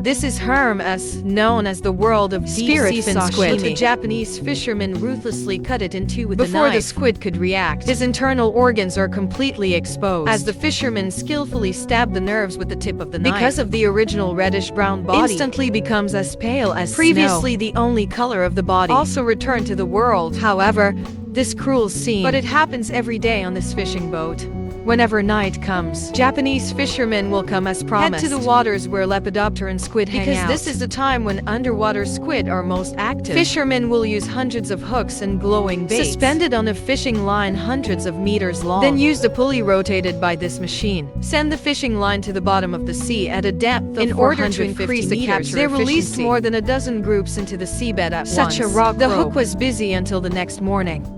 This is Hermes, known as the world of Spirit deep-sea fin squid. sashimi. The Japanese fisherman ruthlessly cut it in two with a knife. Before the squid could react, his internal organs are completely exposed, as the fisherman skillfully stabbed the nerves with the tip of the knife. Because of the original reddish-brown body, instantly becomes as pale as previously the only color of the body, also returned to the world. However, this cruel scene, but it happens every day on this fishing boat. Whenever night comes, Japanese fishermen will come as promised. Head to the waters where Lepidoptera and squid hang out. Because this is the time when underwater squid are most active. Fishermen will use hundreds of hooks and glowing baits suspended on a fishing line hundreds of meters long. Then use the pulley rotated by this machine. Send the fishing line to the bottom of the sea at a depth of 450 meters. In order to increase the capture they released more than a dozen groups into the seabed at once. Such a rock The hook was busy until the next morning.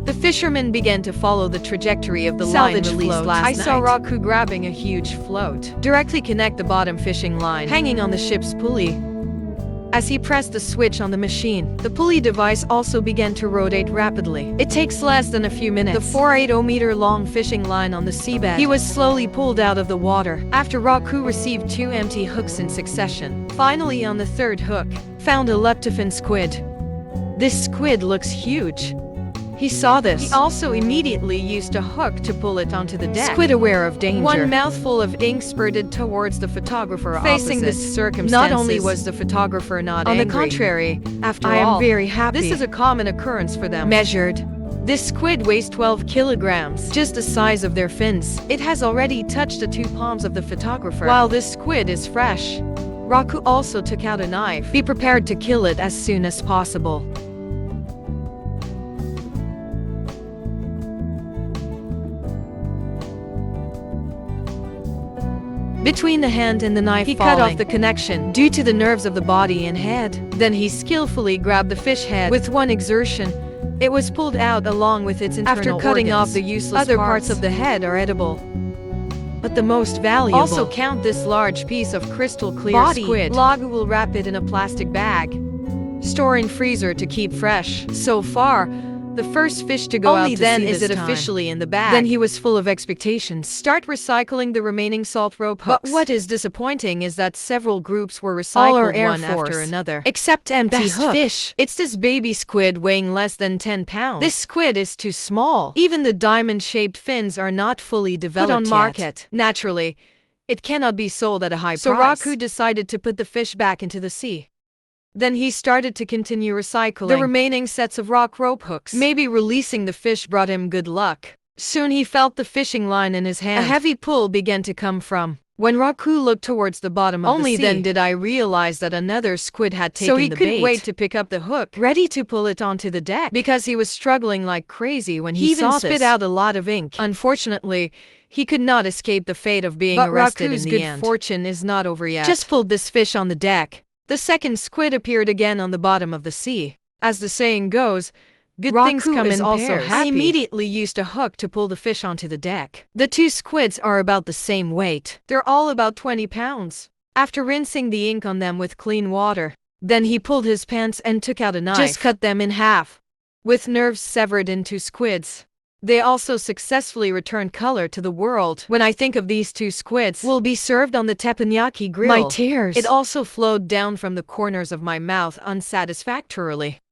The fishermen began to follow the trajectory of the line released last night. I saw Raku grabbing a huge float, directly connect the bottom fishing line, hanging on the ship's pulley. As he pressed the switch on the machine, the pulley device also began to rotate rapidly. It takes less than a few minutes. The 480-meter-long fishing line on the seabed, he was slowly pulled out of the water, after Raku received 2 empty hooks in succession. Finally, on the 3rd hook, found a leptofin squid. This squid looks huge. He saw this. He also immediately used a hook to pull it onto the deck. Squid aware of danger. One mouthful of ink spurted towards the photographer. Facing this circumstance, not only was the photographer not angry, on the contrary, after all, I am very happy. This is a common occurrence for them. Measured. This squid weighs 12 kilograms, just the size of their fins. It has already touched the 2 palms of the photographer. While this squid is fresh, Raku also took out a knife. Be prepared to kill it as soon as possible. Between the hand and the knife he cut off the connection due to the nerves of the body and head. Then he skillfully grabbed the fish head. With one exertion, it was pulled out along with its internal After cutting off the useless other parts of the head are edible. But the most valuable. Also count this large piece of crystal clear squid. Lagu will wrap it in a plastic bag. Store in freezer to keep fresh. So far, the first fish to go out to sea this time. Only then is it officially in the bag. Then he was full of expectations. Start recycling the remaining salt rope hooks. But what is disappointing is that several groups were recycled one after another. Except empty hook. Fish. It's this baby squid weighing less than 10 pounds. This squid is too small. Even the diamond-shaped fins are not fully developed yet. Put on market. Naturally, it cannot be sold at a high price. So Raku decided to put the fish back into the sea. Then he started to continue recycling the remaining sets of rock rope hooks. Maybe releasing the fish brought him good luck. Soon he felt the fishing line in his hand. A heavy pull began to come from. When Raku looked towards the bottom of the sea, only then did I realize that another squid had taken the bait. So he couldn't wait to pick up the hook, ready to pull it onto the deck, because he was struggling like crazy when he saw this. He even spit out a lot of ink. Unfortunately, he could not escape the fate of being arrested in the end. But Raku's good fortune is not over yet. Just pulled this fish on the deck. The second squid appeared again on the bottom of the sea. As the saying goes, good things come in pairs. I immediately used a hook to pull the fish onto the deck. The 2 squids are about the same weight. They're all about 20 pounds. After rinsing the ink on them with clean water, then he pulled his pants and took out a knife. Just cut them in half. With nerves severed in 2 squids. They also successfully returned color to the world. When I think of these 2 squids will be served on the teppanyaki grill, my tears. It also flowed down from the corners of my mouth unsatisfactorily.